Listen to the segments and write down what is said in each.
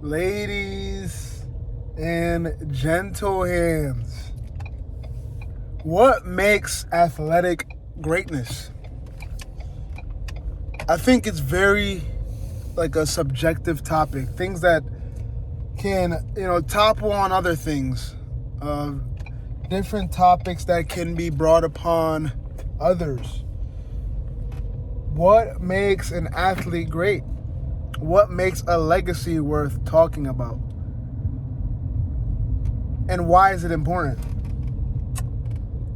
Ladies and gentle hands, what makes athletic greatness? I think it's very a subjective topic. Things that can, topple on other things. Different topics that can be brought upon others. What makes an athlete great? What makes a legacy worth talking about? And why is it important?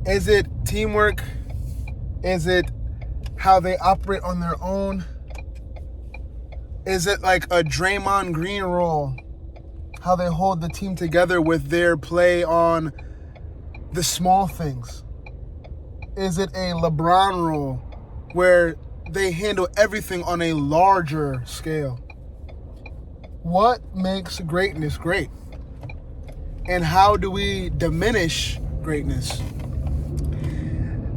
Is it teamwork? Is it how they operate on their own? Is it like a Draymond Green role? How they hold the team together with their play on the small things? Is it a LeBron role where they handle everything on a larger scale? What makes greatness great? And how do we diminish greatness?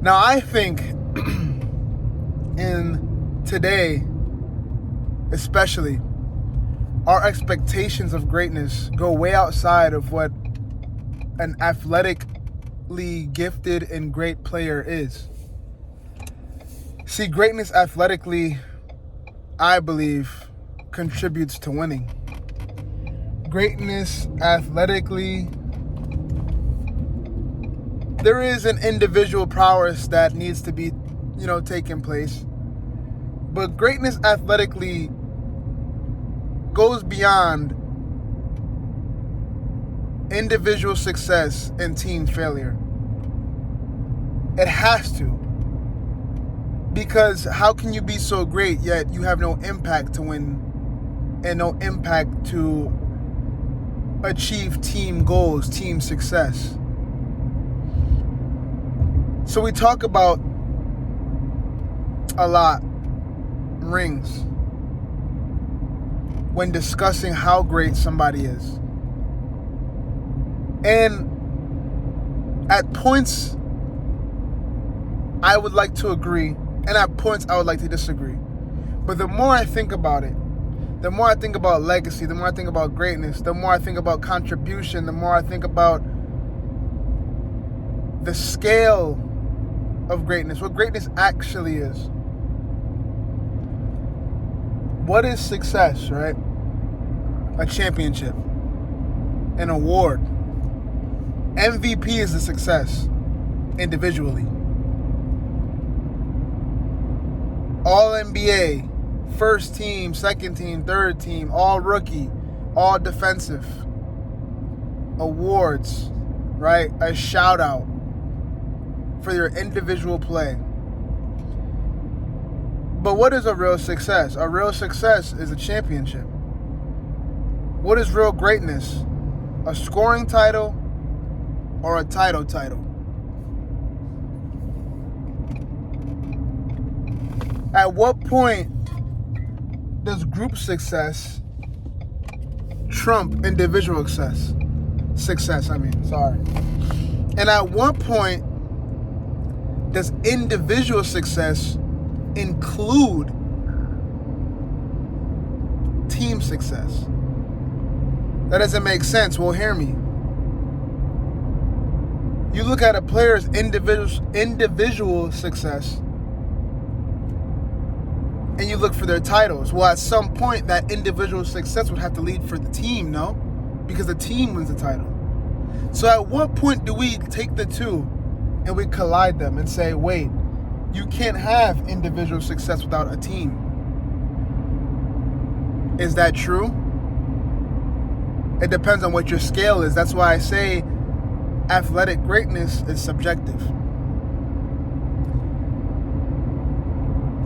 Now, I think in today, especially, our expectations of greatness go way outside of what an athletically gifted and great player is. See, greatness athletically, I believe, contributes to winning. Greatness athletically, there is an individual prowess that needs to be, taking place. But greatness athletically goes beyond individual success and team failure. It has to. Because how can you be so great yet you have no impact to win and no impact to achieve team goals, team success? So we talk about a lot rings when discussing how great somebody is. And at points, I would like to agree. And at points, I would like to disagree. But the more I think about it, the more I think about legacy, the more I think about greatness, the more I think about contribution, the more I think about the scale of greatness, what greatness actually is. What is success, right? A championship, an award. MVP is a success individually. All NBA, first team, second team, third team, all rookie, all defensive. Awards, right? A shout out for your individual play. But what is a real success? A real success is a championship. What is real greatness? A scoring title or a title? At what point does group success trump individual success? And at what point does individual success include team success? That doesn't make sense. Well, hear me. You look at a player's individual success and you look for their titles. Well, at some point, that individual success would have to lead for the team, no? Because the team wins the title. So at what point do we take the two and we collide them and say, wait, you can't have individual success without a team? Is that true? It depends on what your scale is. That's why I say athletic greatness is subjective.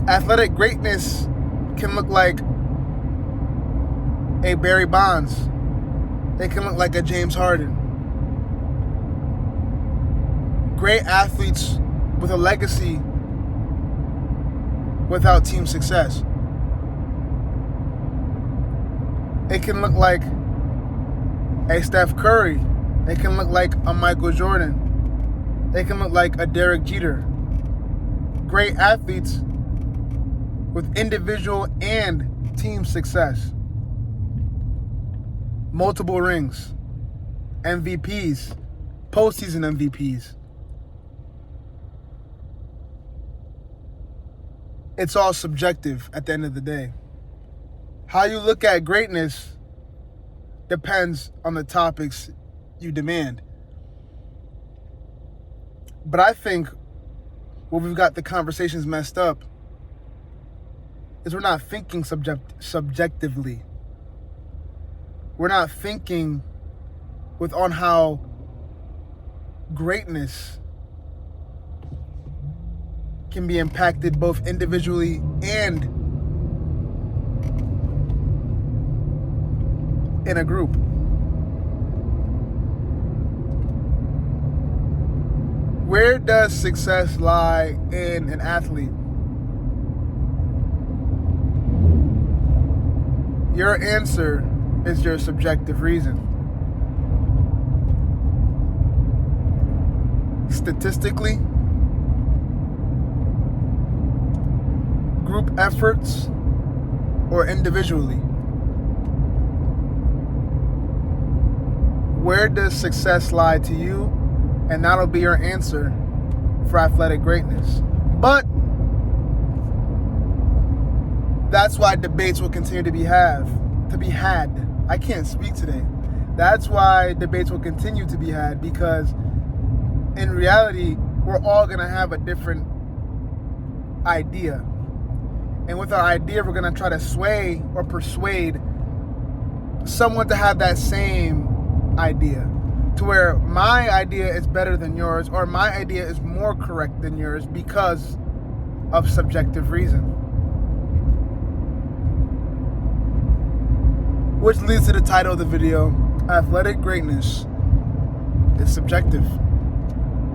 Athletic greatness can look like a Barry Bonds. It can look like a James Harden. Great athletes with a legacy without team success. It can look like a Steph Curry. It can look like a Michael Jordan. It can look like a Derek Jeter. Great athletes with individual and team success. multiple rings, MVPs, postseason MVPs. It's all subjective at the end of the day. How you look at greatness depends on the topics you demand. But I think where we've got the conversations messed up is we're not thinking subjectively. We're not thinking on how greatness can be impacted both individually and in a group. Where does success lie in an athlete? Your answer is your subjective reason. Statistically, group efforts, or individually? Where does success lie to you? And that'll be your answer for athletic greatness. But that's why debates will continue to be had. I can't speak today. That's why debates will continue to be had, because in reality, we're all going to have a different idea. And with our idea, we're going to try to sway or persuade someone to have that same idea, to where my idea is better than yours, or my idea is more correct than yours because of subjective reason. Which leads to the title of the video: Athletic greatness is subjective.